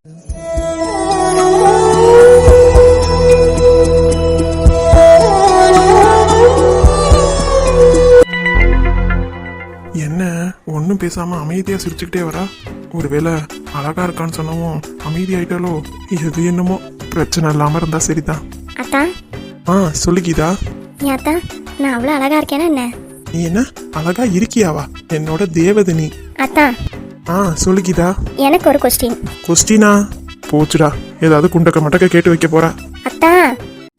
என்ன ஒன்றும் பேசாம அமைதியா சிரிச்சுக்கிட்டே வரா? ஒருவேளை அழகா இருக்கான்னு சொன்னவும் அமைதியாயிட்டாலோ? எது என்னமோ, பிரச்சனை இல்லாம இருந்தா சரிதான். அத்தா. சொல்லு கீதா. அத்தா, நான் அவ்வளவு அழகா இருக்கேனா என்ன? நீ என்ன அழகா இருக்கியாவா? என்னோட தேவதை நீ. அத்தா. சொல்லு கீதா. எனக்கு ஒரு கொஸ்டின். கொஸ்டினா? போச்சுடா, ஏதாவது குண்டக்க மட்டக்க கேட்டு வைக்க போறா. அத்தா.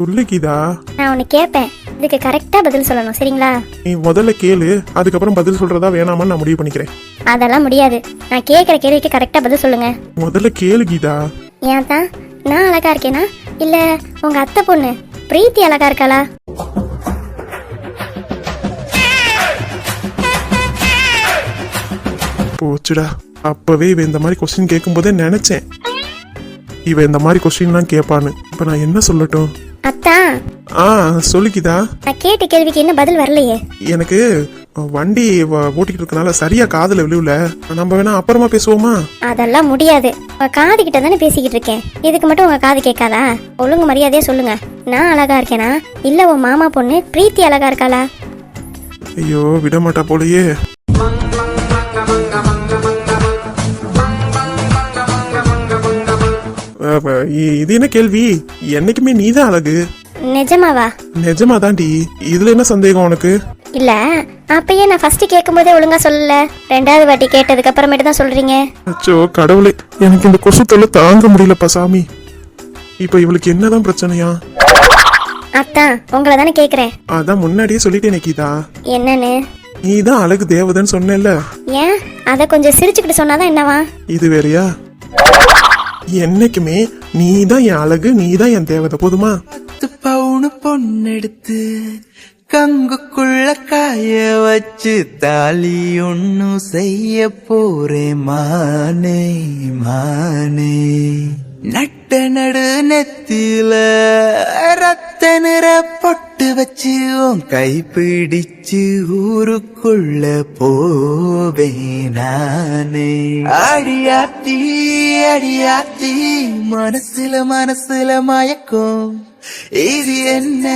சொல்லு கீதா. நான் உன்னை கேட்பேன், இதுக்கு கரெக்டா பதில் சொல்லணும், சரிங்களா? நீ முதல்ல கேளு, அதுக்கப்புறம் பதில் சொல்றதா வேணாமான்னு நான் முடிவு பண்ணிக்கிறேன். அதெல்லாம் முடியாது, நான் கேட்கிற கேள்விக்கு கரெக்டா பதில் சொல்லுங்க. முதல்ல கேளு கீதா. ஏன் தான் நான் அழகா இருக்கேனா இல்ல உங்க அத்தை பொண்ணு பிரீத்தி அழகா இருக்காளா? போச்சுடா, அப்பவே இவ இந்த மாதிரி கொஸ்டின் கேட்கும் போதே நினைச்சேன் இவ இந்த மாதிரி கொஸ்டின்லாம் கேட்பான்னு. இப்ப நான் என்ன சொல்லட்டும்? அத்தா. சொல்லிக்கிதா. நான் கேட்ட கேள்விக்கு என்ன பதில் வரலையே. எனக்கு வண்டி ஓட்டிக்கிட்டு இருக்கனால சரியா காதுல விழுவல. நம்ம வேணா அப்புறமா பேசுவோமா? அதெல்லாம் முடியாது, உங்க காது கிட்ட தானே பேசிக்கிட்டு இருக்கேன், இதுக்கு மட்டும் உங்க காது கேட்காதா? ஒழுங்கு மரியாதையா சொல்லுங்க, நான் அழகா இருக்கேனா இல்ல உன் மாமா பொண்ணு பிரீத்தி அழகா இருக்காளா? ஐயோ, விட மாட்டா போலயே. இது என்ன கேள்வி? என்னைக்குமே நீதான் அழகு. நிஜமாவா? நிஜமா தாண்டி, இதுல என்ன சந்தேகம் உனக்கு? இல்ல, அப்பயே நான் ஃபர்ஸ்ட் கேட்கும் போதே ஒழுங்கா சொல்லல, ரெண்டாவது வாட்டி கேட்டதுக்கு அப்புறமேட்டு தான் சொல்றீங்க. அச்சோ கடவுளே, எனக்கு இந்த கொசு தொல்லை தாங்க முடியலப்பா சாமி. இப்ப இவளுக்கு என்னதான் பிரச்சனையா? அத்தா, உங்களை தானே கேக்குறேன். அதான் முன்னாடியே சொல்லிட்டேன் கீதா. என்னன்னு? நீதான் அழகு தேவதைன்னு சொன்னேல்ல. ஏன் அத கொஞ்சம் சிரிச்சுக்கிட்டு சொன்னாதான் என்னவா? இது வேறையா? என்னைக்குமே நீதான் என் அழகு, நீதான் என் தேவதை, போதுமா? 10 பவுன் பொண்ணெடுத்து கங்குக்குள்ள காய வச்சு தாலி ஒண்ணு செய்ய போறேன் மானே மானே. நட்ட நடு நெத்தில ரத்த நிற பொட்டு வச்சு உன் கை பிடிச்சு ஊருக்குள்ள போவேன் நானே. அடியாத்தி அடியாத்தி மனசுல மயக்கும். இது என்ன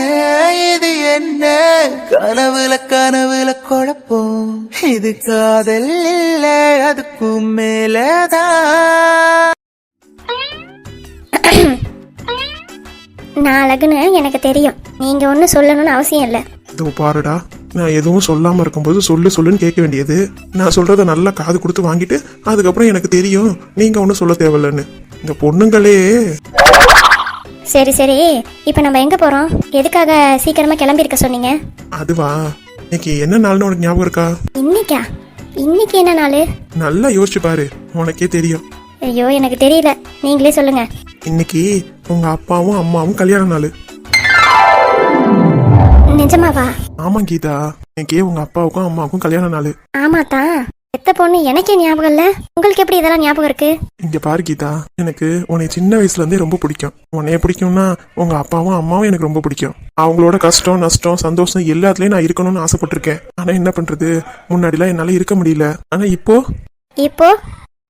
இது என்ன, கனவுல குழப்பம். இது காதல் இல்ல, அதுக்கும் மேலதான். நான் அழகுன்னு எனக்கு தெரியும், நீங்க ஒன்னும் சொல்லணும்னு அவசியம் இல்ல. இதோ பாருடா, நான் எதுவும் சொல்லாம இருக்கும்போது சொல்லுன்னு கேட்க வேண்டியது. நான் சொல்றத நல்லா காது கொடுத்து வாங்கிட்டு அதுக்கப்புறம் எனக்கு தெரியும் நீங்க ஒன்னும் சொல்ல தேவையில்லன்னு. இந்த பொண்ணுங்களே. சரி சரி, இப்ப நம்ம எங்க போறோம்? எதுக்காக சீக்கிரமா கிளம்பி இருக்க சொன்னீங்க? அதுவா, இன்னைக்கு என்ன நாள்னு உனக்கு ஞாபகம் இருக்கா? இன்னைக்கா? இன்னைக்கு என்ன நாள்? நல்லா யோசிச்சு பாரு, உனக்கே தெரியும். ஐயோ, எனக்கு தெரியல, நீங்களே சொல்லுங்க. இன்னைக்கு உங்க அப்பாவும் அம்மாவும் கல்யாண நாள். நிஜமாவா? ஆமா கீதா, இன்னைக்கு உங்க அப்பாவுக்கும் அம்மாவுக்கும் கல்யாண நாள். ஆமாத்தா, எத்த பொண்ணு எனக்கே ஞாபகம் இல்ல, உங்களுக்கு எப்படி இதெல்லாம் ஞாபகம் இருக்கு? இங்க பாரு கீதா, எனக்கு உன்னை சின்ன வயசுல இருந்தே ரொம்ப பிடிக்கும். உன்னைய பிடிக்கும்னா உங்க அப்பாவும் அம்மாவும் எனக்கு ரொம்ப பிடிக்கும். அவங்களோட கஷ்டம் நஷ்டம் சந்தோஷம் எல்லாத்துலயும் நான் இருக்கணும்னு ஆசைப்பட்டிருக்கேன். ஆனா என்ன பண்றது, முன்னாடிலாம் என்னால இருக்க முடியல. ஆனா இப்போ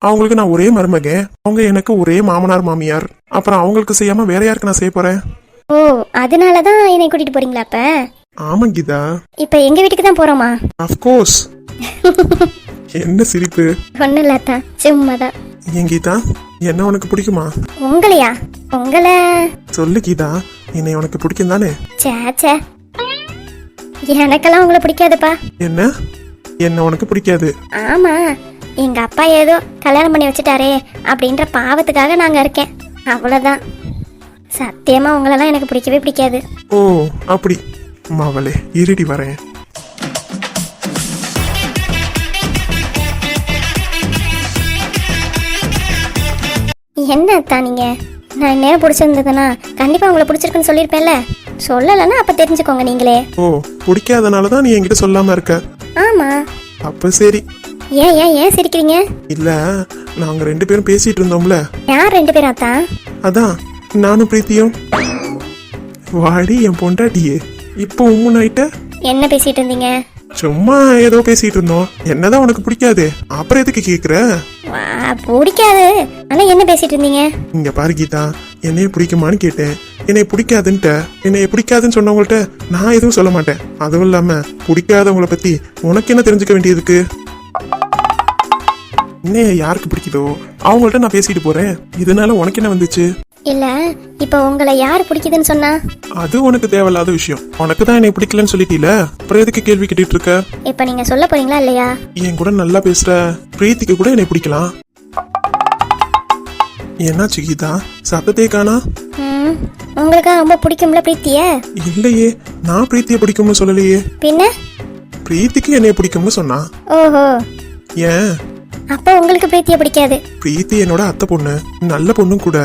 அவங்களுக்கு நான் ஒரே மருமகன், அவங்க எனக்கு ஒரே மாமனார் மாமியார். அப்புறம் அவங்களுக்கு செய்யாம வேற யாருக்கு நான் செய்ய போறேன்? ஓ, அதனாலதான் என்னை கூட்டிட்டு போறீங்களா அப்ப? ஆமா கீதா. இப்ப எங்க வீட்டுக்கு தான் போறோமா? Of course. என்ன சிரிப்பு? ஒண்ணு இல்லாத்தா, சும்மாதான். ஏன் கீதா, என்ன உனக்கு பிடிக்குமா? உங்களையா? உங்களை சொல்லு கீதா, என்னை உனக்கு பிடிக்கும் தானே? சேச்சே, எனக்கெல்லாம் உங்களை பிடிக்காதுப்பா. என்ன உனக்கு பிடிக்காது? ஆமா, எங்க அப்பா ஏதோ கல்யாணம் பண்ணி வச்சுட்டாரே அப்படின்ற பாவத்துக்காக நாங்க இருக்கேன், அவ்வளவுதான். சத்தியமா உங்களெல்லாம் எனக்கு பிடிக்கவே பிடிக்காது. ஓ அப்படி? மாவளே, இருடி வரேன். என்ன அத்தா நீங்க? நான் இந்நேரம் பிடிச்சிருந்ததுன்னா கண்டிப்பா உங்களை பிடிச்சிருக்குன்னு சொல்லியிருப்பேன்ல. சொல்லலைன்னா அப்ப தெரிஞ்சுக்கோங்க நீங்களே. ஓ, பிடிக்காதனாலதான் நீ என்கிட்ட சொல்லாம இருக்க? ஆமா. அப்ப சரி. ஏன் ஏன் ஏன் சிரிக்கிறீங்க? இல்ல, நாங்க 2 பேரும் பேசிட்டு இருந்தோம்ல. யார் 2 பேரும் அத்தா? அதான் நானும் பிரீத்தியும். வாடி என் பொண்டாட்டியே, இப்போ உம்முனாயிட்ட. என்ன பேசிட்டு இருந்தீங்க? சும்மா ஏதோ பேசிட்டு இருந்தோம். என்னதான் உனக்கு பிடிக்காது, அப்புறம் எதுக்கு கேக்குற? பிடிக்காது. ஆனா என்ன பேசிட்டு இருந்தீங்க? இங்க பாரு கீதா, என்னைய பிடிக்குமான்னு கேட்டேன். என்னைய பிடிக்காதுன்ட்ட. என்னைய பிடிக்காதுன்னு சொன்னவங்கள்ட்ட நான் எதுவும் சொல்ல மாட்டேன். அதுவும் இல்லாம பிடிக்காதவங்கள பத்தி உனக்கு என்ன தெரிஞ்சுக்க வேண்டியதுக்கு? என்னைய யாருக்கு பிடிக்குதோ அவங்கள்ட்ட நான் பேசிட்டு போறேன். இதனால உனக்கு என்ன வந்துச்சு? இல்ல, இப்ப உங்களை யார் பிடிக்குதுன்னு சொன்னா? அது உனக்கு தேவையில்லாத விஷயம். உனக்கு தான் என்னை பிடிக்கலன்னு சொல்லிட்டீல, அப்புறம் எதுக்கு கேள்வி கேட்டுட்டு இருக்க? இப்ப நீங்க சொல்ல போறீங்களா இல்லையா? என் கூட நல்லா பேசுற பிரீத்திக்கு கூட என்னை பிடிக்கலாம். என்னாச்சு கீதா, சத்தத்தையே காணா? உங்களுக்கு ரொம்ப பிடிக்கும்ல பிரீத்திய? இல்லையே, நான் பிரீத்தியை பிடிக்கும்னு சொல்லலையே. பின்ன பிரீத்திக்கு என்னைய பிடிக்கும்னு சொன்னா. ஓஹோ, ஏன்? அப்ப உங்களுக்கு பிரீத்திய பிடிக்காது? பிரீத்தி என்னோட அத்தை பொண்ணு, நல்ல பொண்ணும் கூட.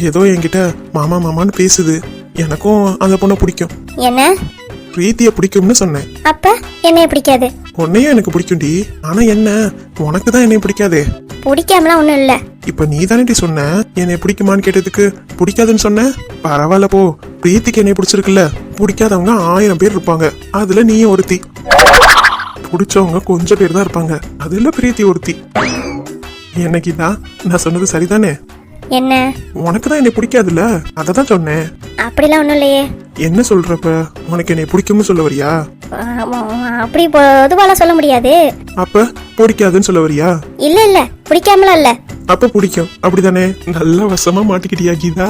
ஏதோ என்கிட்ட மாமா மாமான்னு பேசுது. எனக்கும் அந்த பொண்ணை பிடிக்கும். என்ன? பிரீத்திய பிடிக்கும்னு சொன்னேன். அப்ப என்னைய பிடிக்காது? உன்னையும் எனக்கு பிடிக்கும்டி. ஆனா என்ன, உனக்கு தான் என்னைய பிடிக்காதே. பிடிக்காமலாம் ஒண்ணும் இல்ல. இப்ப நீ தானே சொன்ன என்னைய பிடிக்குமான்னு கேட்டதுக்கு பிடிக்காதுன்னு சொன்ன. பரவாயில்ல போ, பிரீத்திக்கு என்னைய பிடிச்சிருக்குல்ல. பிடிக்காதவங்க 1000 பேர் இருப்பாங்க, அதுல நீயும் ஒருத்தி. பிடிச்சவங்க கொஞ்சம் பேர் தான் இருப்பாங்க, அதுல பிரீத்தி ஒருத்தி. என்னைக்குதான் நான் சொன்னது சரிதானே? என்ன? உனக்கு தான் என்னை பிடிக்காதுல்ல, அததான் சொன்னேன். அப்படிலாம் ஒண்ணும் இல்லையே. என்ன சொல்றப்ப? உனக்கு என்னை பிடிக்கும்னு சொல்ல வரியா? அப்படி பொதுவாலாம் சொல்ல முடியாது. அப்ப பிடிக்காதுன்னு சொல்ல வரியா? இல்ல இல்ல, பிடிக்காமலாம் இல்ல. அப்ப பிடிக்கும், அப்படிதானே? நல்லா வசமா மாட்டிக்கிட்டியா கீதா?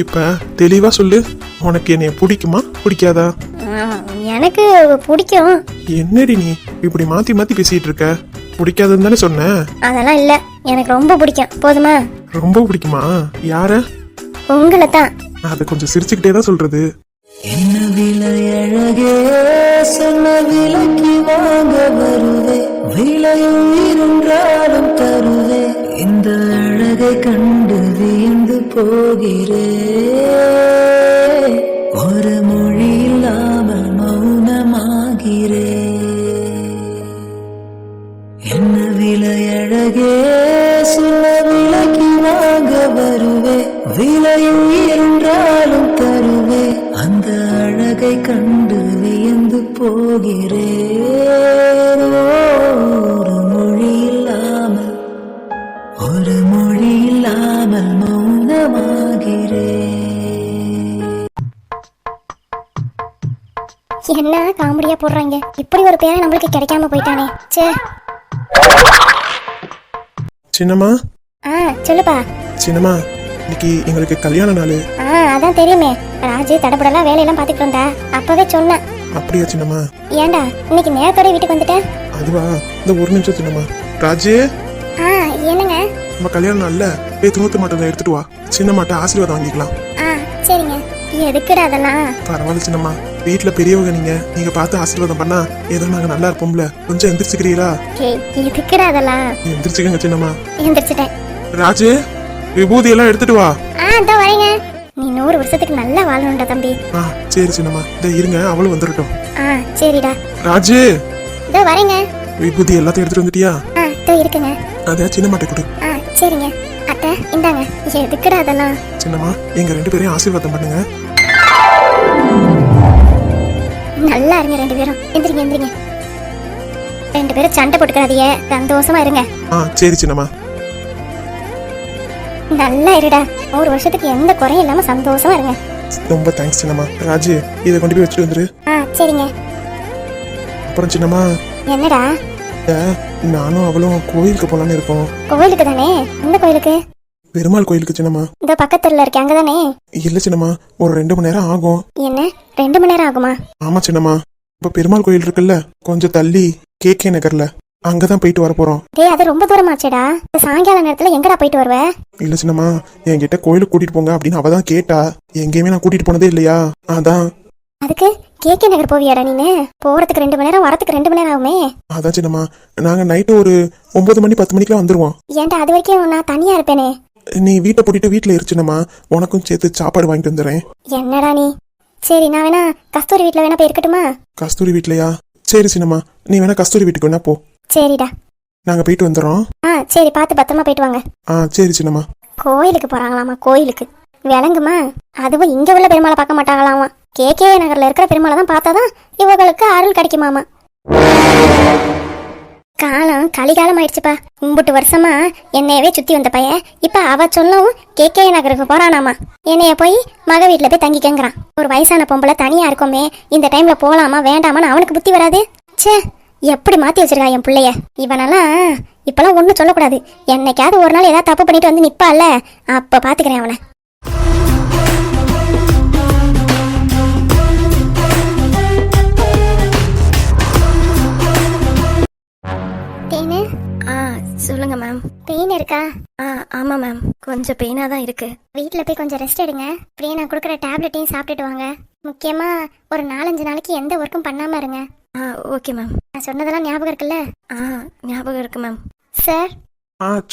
இப்ப தெளிவா சொல்லு, உனக்கு என்னைய பிடிக்குமா பிடிக்காதா? எனக்கு பிடிக்கும். என்னடி நீ இப்படி மாத்தி மாத்தி பேசிட்டு இருக்க? பிடிக்காதுன்னு தானே சொன்ன. அதெல்லாம் இல்ல, எனக்கு ரொம்ப பிடிக்கும். போதுமா? ரொம்ப பிடிக்குமா? யார? உங்களை தான். அதை கொஞ்சம் சிரிச்சுக்கிட்டே தான் சொல்றது. என்ன விலை அழகே, சொன்ன விலைக்கு வாங்க வருவே, விலையும் இருந்தாலும் தருவே, இந்த அழகை கண்டு வியந்து போகிறே, ஒரு மொழி இல்லாமல் மௌனமாகிறே. என்ன விலை அழகே, சொன்ன விலைக்கு வாங்க வருவே, விலையும் இருந்தாலும் தருவே, அந்த அழகை கண்டு வியந்து போகிறே, ஒரு மொழி இல்லாமல் மௌனமாகிறே. என்ன காமெடியா போடுறாங்க? இப்படி ஒரு பேரை நம்மளுக்கு கிடைக்காம போயிட்டானே. சே. சின்னம்மா. சொல்லுப்பா. சின்னம்மா, இன்னைக்கு எங்களுக்கு கல்யாண நாள். அதான் தெரியுமே. ராஜு தடபடலாம் வேலையெல்லாம் பாத்துட்டு வந்தா, அப்பவே சொன்னேன். அப்படியா சின்னம்மா? ஏண்டா இன்னைக்கு நேரத்தோட வீட்டுக்கு வந்துட்டேன்? அதுவா, இந்த ஒரு நிமிஷம் சின்னம்மா. ராஜு, என்னங்க? நம்ம கல்யாண நாள்ல போய் தூத்து மாட்டை எடுத்துட்டு வா. சின்னம்மாட்ட ஆசீர்வாதம் வாங்கிக்கலாம். சரிங்க. எதுக்குடா அதெல்லாம்? பரவாயில்ல சின்னம்மா, வீட்டுல பெரியவங்க நீங்க பார்த்து ஆசீர்வாதம் பண்ணா ஏதோ நாங்க நல்லா இருப்போம்ல. கொஞ்சம் எந்திரிச்சுக்கிறீங்களா? எதுக்குடா அதெல்லாம்? எந்திரிச்சுக்கங்க சின்னம்மா. எந்திரிச்சிட்டேன். ராஜு, விபூதி எல்லாம் எடுத்துட்டு வா. இதோ வரேங்க. நீ 100 வருஷத்துக்கு நல்லா வாழணும்டா தம்பி. சரி சின்னம்மா, இத இருங்க, அவளும் வந்துடட்டும். சரிடா. ராஜு, இதோ வரேங்க. விபூதி எல்லாத்தையும் எடுத்துட்டு வந்துட்டியா? இதோ இருக்குங்க. அத சின்னம்மாட்ட கொடு. சரிங்க. அத்தை இந்தாங்க. எதுக்குடா அதெல்லாம்? சின்னம்மா, எங்க 2 பேரையும் ஆசீர்வாதம் பண்ணுங்க. நல்லா இருங்க 2 பேரும். எந்திரிங்க எந்திரிங்க. 2 பேரும் சண்டை போட்டுக்காதீங்க, சந்தோஷமா இருங்க. சரி சின்னம்மா. நல்லா இருடா. 100 வருஷத்துக்கு எந்த குறையும் இல்லாம சந்தோஷமா இருங்க. ரொம்ப தேங்க்ஸ் சின்னம்மா. ராஜு, இதை கொண்டு போய் வச்சுட்டு வந்துரு. சரிங்க. அப்புறம் சின்னம்மா. என்னடா? நானும் அவளும் கோயிலுக்கு போலான்னு இருக்கோம். கோயிலுக்கு தானே? எந்த கோயிலுக்கு? பெருமாள் கோயிலுக்கு சின்னம்மா. இந்த பக்கத்துல இருக்க அங்கதானே? இல்ல சின்னம்மா, ஒரு 2 மணி நேரம் ஆகும். என்ன 2 மணி நேரம் ஆகுமா? ஆமா சின்னம்மா. இப்ப பெருமாள் கோயில் இருக்குல்ல, கொஞ்சம் தள்ளி KK நகர்ல, அங்கதான் போயிட்டு வர போறோம். அது ரொம்ப தூரமாச்சேடா. சாயங்கால நேரத்துல எங்கடா போயிட்டு வருவ? இல்ல சின்னம்மா, என்கிட்ட கோயிலுக்கு கூட்டிட்டு போங்க அப்படின்னு அவதான் கேட்டா. எங்கேயுமே நான் கூட்டிட்டு போனதே இல்லையா, அதான். அதுக்கு KK நகர் போவியாடா நீனு? போறதுக்கு 2 மணி நேரம், வரதுக்கு 2 மணி நேரம் ஆகுமே. அதான் சின்னம்மா, நாங்க நைட்டு ஒரு 9 மணி 10 மணிக்கெல்லாம் வந்துருவோம். ஏன்டா அது வரைக்கும் நான் தனியா இருப்பேனே. நீ வீட்டை போட்டுட்டு வீட்டுல இருச்சுனம்மா, உனக்கும் சேர்த்து சாப்பாடு வாங்கிட்டு வந்துடுறேன். என்னடா நீ? சரி, நான் வேணா கஸ்தூரி வீட்டுல வேணா போய் இருக்கட்டுமா? கஸ்தூரி வீட்லயா? சரி சின்னம்மா, நீ வேணா கஸ்தூரி வீட்டுக்கு வேணா போ. சரிடா. நாங்க போயிட்டு வந்துடுறோம். சரி, பார்த்து பத்திரமா போயிட்டு வாங்க. சரி சின்னம்மா. கோயிலுக்கு போறாங்களாமா? கோயிலுக்கு விளங்குமா? அதுவும் இங்க உள்ள பெருமாளை பார்க்க மாட்டாங்களாமா. KK நகர்ல இருக்கிற பெருமாளை தான் பார்த்தாதான் இவங்களுக்கு அருள் கிடைக்குமாமா. காலம் கலிகாலம் ஆயிடுச்சுப்பா. கும்பிட்டு வருஷமா என்னையவே சுத்தி வந்த பையன் இப்ப அவ சொல்லவும் கேகே நகருக்கு போறானாமா. என்னைய போய் மக வீட்டுல போய் தங்கிக்கங்கிறான். ஒரு வயசான பொம்பளை தனியா இருக்கோமே, இந்த டைம்ல போலாமா வேண்டாமான்னு அவனுக்கு புத்தி வராது. ச்சே, எப்படி மாத்தி வச்சிருக்கா என் பிள்ளைய. இவனெல்லாம் இப்பெல்லாம் ஒன்னும் சொல்லக்கூடாது. என்னைக்காவது ஒரு நாள் ஏதாவது தப்பு பண்ணிட்டு வந்து நிப்பால, அப்ப பாத்துக்கிறேன் அவனை. பெயின்? சொல்லுங்க மேம். பெயின் இருக்கா? ஆமா மேம், கொஞ்சம் பெயினா தான் இருக்கு. வீட்ல போய் கொஞ்சம் ரெஸ்ட் எடுங்க. அப்படியே நான் கொடுக்குற டேப்லெட்டையும் சாப்பிட்டுட்டு வாங்க. முக்கியமா ஒரு 4-5 நாளைக்கு எந்த ஒர்க்கும் பண்ணாம இருங்க. Okay ma'am. நான் சொன்னதெல்லாம் ஞாபகம் இருக்குல்ல? ஞாபகம் இருக்கு மேம். சார்.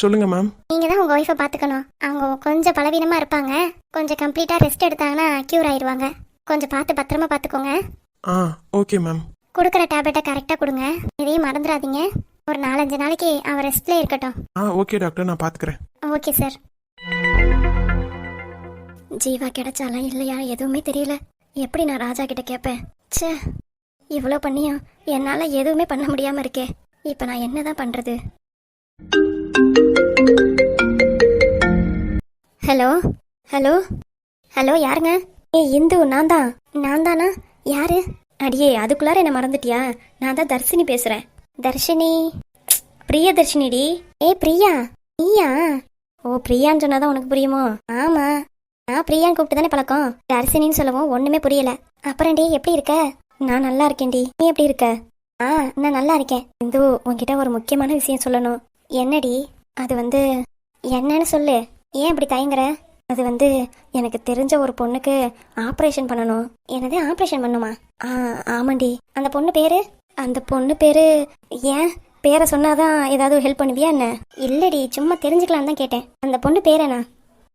சொல்லுங்க மேம். நீங்க தான் உங்க ஒய்ஃபை பாத்துக்கணும். அவங்க கொஞ்சம் பலவீனமா இருப்பாங்க. கொஞ்சம் கம்ப்ளீட்டா ரெஸ்ட் எடுத்தாங்கன்னா கியூர் ஆயிடுவாங்க. கொஞ்சம் பார்த்து பத்திரமா பாத்துக்கோங்க. Okay ma'am. கொடுக்குற டேப்லெட்டை கரெக்டா கொடுங்க. இதையும் மறந்துடாதீங்க. ஒரு 4-5 நாளைக்கு அவர் ரெஸ்ட்ல இருக்கட்டும். ஓகே டாக்டர், நான் பாத்துக்கிறேன். Okay sir. ஜீவா கிடைச்சாலா இல்லையா எதுவுமே தெரியல. எப்படி நான் ராஜா கிட்ட கேட்பேன்? ச்சே, இவ்வளோ பண்ணியும் என்னால எதுவுமே பண்ண முடியாம இருக்கே. இப்ப நான் என்னதான் பண்றது? ஹலோ ஹலோ ஹலோ, யாருங்க? இந்து, நான் தானா? யாரு? அடியே, அதுக்குள்ளார என்ன மறந்துட்டியா? நான் தான் தர்ஷினி பேசுறேன். தர்ஷினி? பிரியதர்ஷினிடி. பிரியா, நீயா? ஓ, பிரியான்னு சொன்னாதான் உனக்கு புரியுமோ? ஆமா, நான் பிரியான்னு கூப்பிட்டு தானே பழக்கம். தர்ஷினின்னு சொல்லவும் ஒண்ணுமே புரியல. அப்புறம் டி, எப்படி இருக்க? நான் நல்லா இருக்கேன்டி, நீ எப்படி இருக்க? நான் நல்லா இருக்கேன். இந்து, உன்கிட்ட ஒரு முக்கியமான விஷயம் சொல்லணும். என்னடி? அது என்னன்னு சொல்லு. ஏன் இப்படி தயங்குற? அது எனக்கு தெரிஞ்ச ஒரு பொண்ணுக்கு ஆப்ரேஷன் பண்ணணும். என்னது, ஆப்ரேஷன் பண்ணுமா? ஆமாண்டி. அந்த பொண்ணு பேரு ஏன் பேரை சொன்னாதான் ஏதாவது ஹெல்ப் பண்ணுவியா என்ன? இல்லடி, சும்மா தெரிஞ்சுக்கலாம் தான் கேட்டேன். அந்த பொண்ணு பேர் என்ன?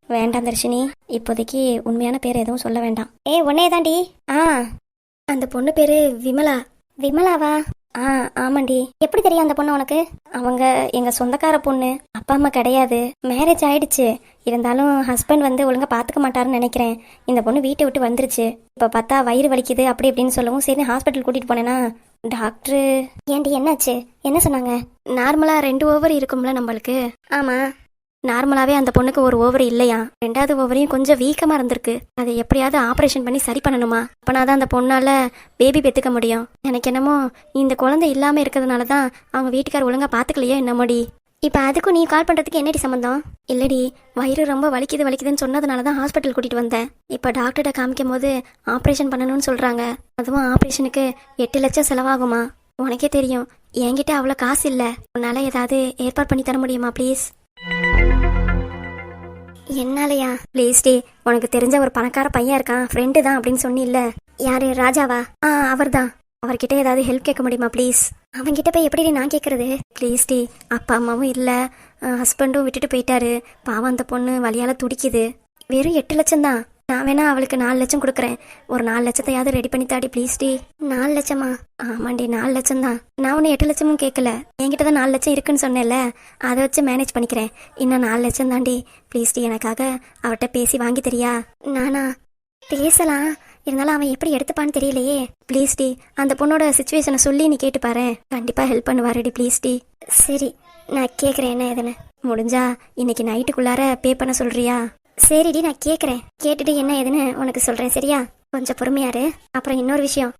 வேண்டாம் தர்ஷினி, இப்போதைக்கு உண்மையான பேர் எதுவும் சொல்ல வேண்டாம். உன்னே தாண்டி. அந்த பொண்ணு பேரு விமலா. விமலாவா? ஆமாண்டி. எப்படி தெரியும் அந்த பொண்ணு உனக்கு? அவங்க எங்க சொந்தக்கார பொண்ணு. அப்பா அம்மா கிடையாது, மேரேஜ் ஆயிடுச்சு. இருந்தாலும் ஹஸ்பண்ட் ஒழுங்கா பாத்துக்க மாட்டாருன்னு நினைக்கிறேன். இந்த பொண்ணு வீட்டை விட்டு வந்துருச்சு. இப்ப பார்த்தா வயிறு வலிக்குது அப்படி இப்படின்னு சொல்லவும் சரி ஹாஸ்பிட்டல் கூட்டிட்டு போனேன்னா டாக்டரு. ஏண்டி, என்னாச்சு? என்ன சொன்னாங்க? நார்மலா 2 ஓவர் இருக்கும்ல நம்மளுக்கு. ஆமா, நார்மலாவே அந்த பொண்ணுக்கு ஒரு ஓவர் இல்லையா, 2வது ஓவரையும் கொஞ்சம் வீக்கமா இருந்திருக்கு. அதை எப்படியாவது ஆபரேஷன் பண்ணி சரி பண்ணணுமா. அப்பனாதான் அந்த பொண்ணால பேபி பெத்துக்க முடியும். எனக்கு என்னமோ இந்த குழந்தை இல்லாம இருக்கிறதுனாலதான் அவங்க வீட்டுக்கார் ஒழுங்கா பாத்துக்கலையோ என்னமோடி. இப்ப அதுக்கும் நீ கால் பண்றதுக்கு என்னடி சம்பந்தம்? இல்லடி, வயிறு ரொம்ப வலிக்குதுன்னு சொன்னதுனாலதான் ஹாஸ்பிட்டல் கூட்டிட்டு வந்தேன். இப்ப டாக்டர்கிட்ட காமிக்கும் போது ஆபரேஷன் பண்ணணும்னு சொல்றாங்க. அதுவும் ஆபரேஷனுக்கு 8 லட்சம் செலவாகுமா. உனக்கே தெரியும், என்கிட்ட அவ்வளவு காசு இல்ல. உன்னால ஏதாவது ஏற்பாடு பண்ணி தர முடியுமா ப்ளீஸ்? என்னாலயா? ப்ளீஸ் டி, உனக்கு தெரிஞ்ச ஒரு பணக்கார பையன் இருக்கான், ஃப்ரெண்டு தான் அப்படின்னு சொன்னில்ல. யாரு, ராஜாவா? அவர் தான். அவர்கிட்ட ஏதாவது ஹெல்ப் கேட்க முடியுமா ப்ளீஸ்? அவன்கிட்ட போய் எப்படி நான் கேட்கறது? ப்ளீஸ் டி, அப்பா அம்மாவும் இல்லை, ஹஸ்பண்டும் விட்டுட்டு போயிட்டாரு. பாவம் அந்த பொண்ணு வலியால துடிக்குது. வெறும் 8 லட்சம் தான். நான் வேணா அவளுக்கு 4 லட்சம் கொடுக்குறேன். ஒரு 4 லட்சத்தையாவது ரெடி பண்ணி தாடி ப்ளீஸ் டி. 4 லட்சமா? ஆமாண்டி, 4 லட்சம் தான். நான் ஒன்று 8 லட்சமும் கேட்கல. என்கிட்ட தான் 4 லட்சம் இருக்குன்னு சொன்னேன்ல, அதை வச்சு மேனேஜ் பண்ணிக்கிறேன். இன்னும் 4 லட்சம் தாண்டி. ப்ளீஸ் டி, எனக்காக அவர்கிட்ட பேசி வாங்கி தரியா? நானா? பேசலாம், இருந்தாலும் அவன் எப்படி எடுத்துப்பான்னு தெரியலையே. ப்ளீஸ் டி, அந்த பொண்ணோட சிச்சுவேஷனை சொல்லி நீ கேட்டு பாரு, கண்டிப்பா ஹெல்ப் பண்ணுவாருடி. Please D. சரி, நான் கேட்குறேன் என்ன ஏதுன்னு. முடிஞ்சா இன்னைக்கு நைட்டுக்குள்ளார பே பண்ண சொல்றியா? சரிடி, நான் கேட்குறேன். கேட்டுட்டு என்ன ஏதுன்னு உனக்கு சொல்றேன், சரியா? கொஞ்சம் பொறுமையாரு. அப்புறம் இன்னொரு விஷயம்.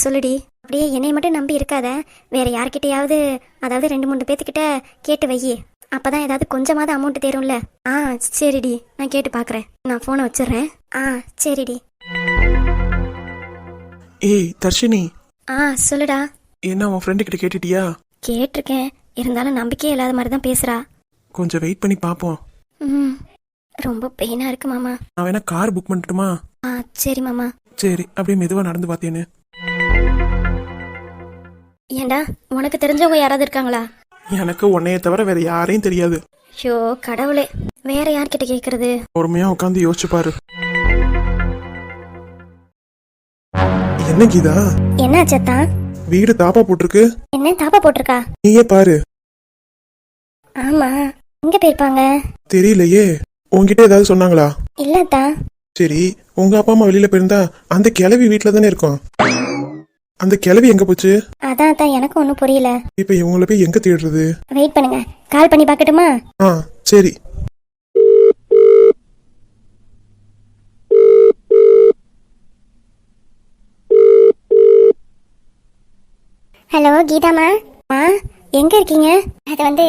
சொல்லுடி. அப்படியே என்னை மட்டும் நம்பி இருக்காத, வேற யார்கிட்டயாவது, அதாவது 2-3 பேத்துக்கிட்ட கேட்டு வை. அப்பதான் ஏதாவது கொஞ்சமாவது அமௌண்ட் தேரும்ல. சரிடி, நான் கேட்டு பாக்குறேன். நான் போனை வச்சிடுறேன். சரிடி. தர்ஷினி. சொல்லுடா. என்ன, உன் ஃப்ரெண்டு கிட்ட கேட்டுட்டியா? கேட்டிருக்கேன், இருந்தாலும் நம்பிக்கையே இல்லாத மாதிரி தான் பேசுறா. கொஞ்சம் வெயிட் பண்ணி பாப்போம். ரொம்ப பெயினா இருக்கு மாமா. நான் வேணா கார் புக் பண்ணட்டுமா? சரி மாமா. சரி, அப்படியே மெதுவா நடந்து பார்த்தேன்னு. ஏண்டா, உனக்கு தெரிஞ்சவங்க யாராவது இருக்காங்களா? எனக்கு உன்னைய தவிர வேற யாரையும் தெரியாது. ஷோ கடவுளே, வேற யார்கிட்ட கேக்குறது? பொறுமையா உட்காந்து யோசிச்சு பாரு. என்ன கீதா? என்ன சத்தா? வீடு தாப்பா போட்டிருக்கு. என்ன தாப்பா போட்டிருக்கா? நீயே பாரு. ஆமா, எங்க போயிருப்பாங்க? தெரியலையே. உன்கிட்ட ஏதாவது சொன்னாங்களா? இல்லத்தா. சரி, உங்க அப்பா அம்மா வெளியில போயிருந்தா அந்த கிளவி வீட்டுல தானே இருக்கும். அந்த கிழவி எங்க போச்சு? அதான் அதான் எனக்கும் ஒன்றும் புரியல. இப்ப இவங்கள போய் எங்க தேடுறது? வெயிட் பண்ணுங்க, கால் பண்ணி பார்க்கட்டுமா? ஆ சரி. ஹலோ கீதாமா. எங்க இருக்கீங்க? அது வந்து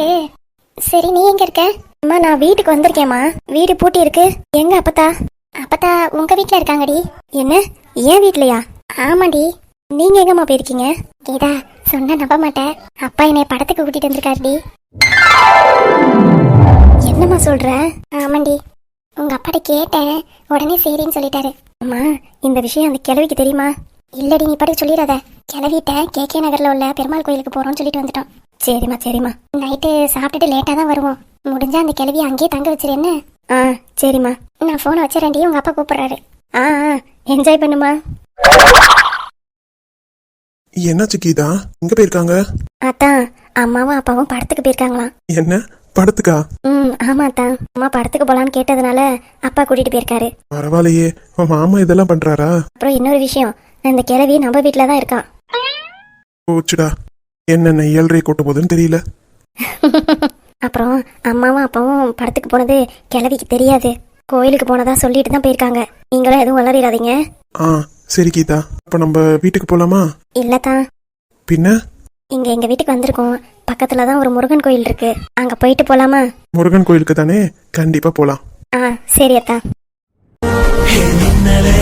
சரி, நீ எங்க இருக்க? அம்மா நான் வீட்டுக்கு வந்திருக்கேம்மா. வீடு பூட்டி இருக்கு. எங்க அப்பத்தா? அப்பத்தா உங்க வீட்ல இருக்காங்கடி. என்ன, ஏன் வீட்லயா? ஆமாடி. நீங்க எங்கம்மா போயிருக்கீங்க? கீதா சொன்ன நம்ப மாட்டேன், அப்பா என்னை படத்துக்கு கூட்டிட்டு வந்திருக்காருடி. என்னம்மா சொல்ற? ஆமாண்டி, உங்க அப்பாட்ட கேட்டேன், உடனே சரின்னு சொல்லிட்டாரு. அம்மா இந்த விஷயம் அந்த கிழவிக்கு தெரியுமா? இல்லடி, நீ படி சொல்லிடாத. கிளவிட்ட கே நகர்ல உள்ள பெருமாள் கோயிலுக்கு போறோம்னு சொல்லிட்டு வந்துட்டோம். சரிம்மா சரிம்மா. நைட்டு சாப்பிட்டுட்டு லேட்டா தான் வருவோம். முடிஞ்சா அந்த கிளவியை அங்கேயே தங்க வச்சிருன்னு. ஆ சரிம்மா. நான் போனை வச்சிடறேன்டி, உங்க அப்பா கூப்பிடுறாரு. ஆ என்ஜாய் பண்ணுமா. என்னாச்சு கீதா, எங்க போயிருக்காங்க? அத்தான் அம்மாவும் அப்பாவும் படத்துக்கு போயிருக்காங்களாம். என்ன படத்துக்கா? ஆமா அத்தான், அம்மா படத்துக்கு போலான்னு கேட்டதுனால அப்பா கூட்டிட்டு போயிருக்காரு. பரவாயில்லையே, உன் மாமா இதெல்லாம் பண்றாரா? அப்புறம் இன்னொரு விஷயம், இந்த கிழவி நம்ம வீட்டுல தான் இருக்கான். போச்சுடா, என்னென்ன ஏழ்றை கூட்ட போதுன்னு தெரியல. அப்புறம் அம்மாவும் அப்பாவும் படத்துக்கு போனது கிழவிக்கு தெரியாது. கோயிலுக்கு போனதா சொல்லிட்டு தான் போயிருக்காங்க. நீங்களும் எதுவும் வளரிடாதீங்க. ஆ சரி கீதா, அப்ப நம்ம வீட்டுக்கு போலாமா? இல்லத்தான், பின்ன இங்க எங்க வீட்டுக்கு வந்திருக்கோம். பக்கத்துல தான் ஒரு முருகன் கோயில் இருக்கு, அங்க போயிட்டு போலாமா? முருகன் கோயிலுக்கு தானே, கண்டிப்பா போலாம். சரி அத்தா. மின்னலே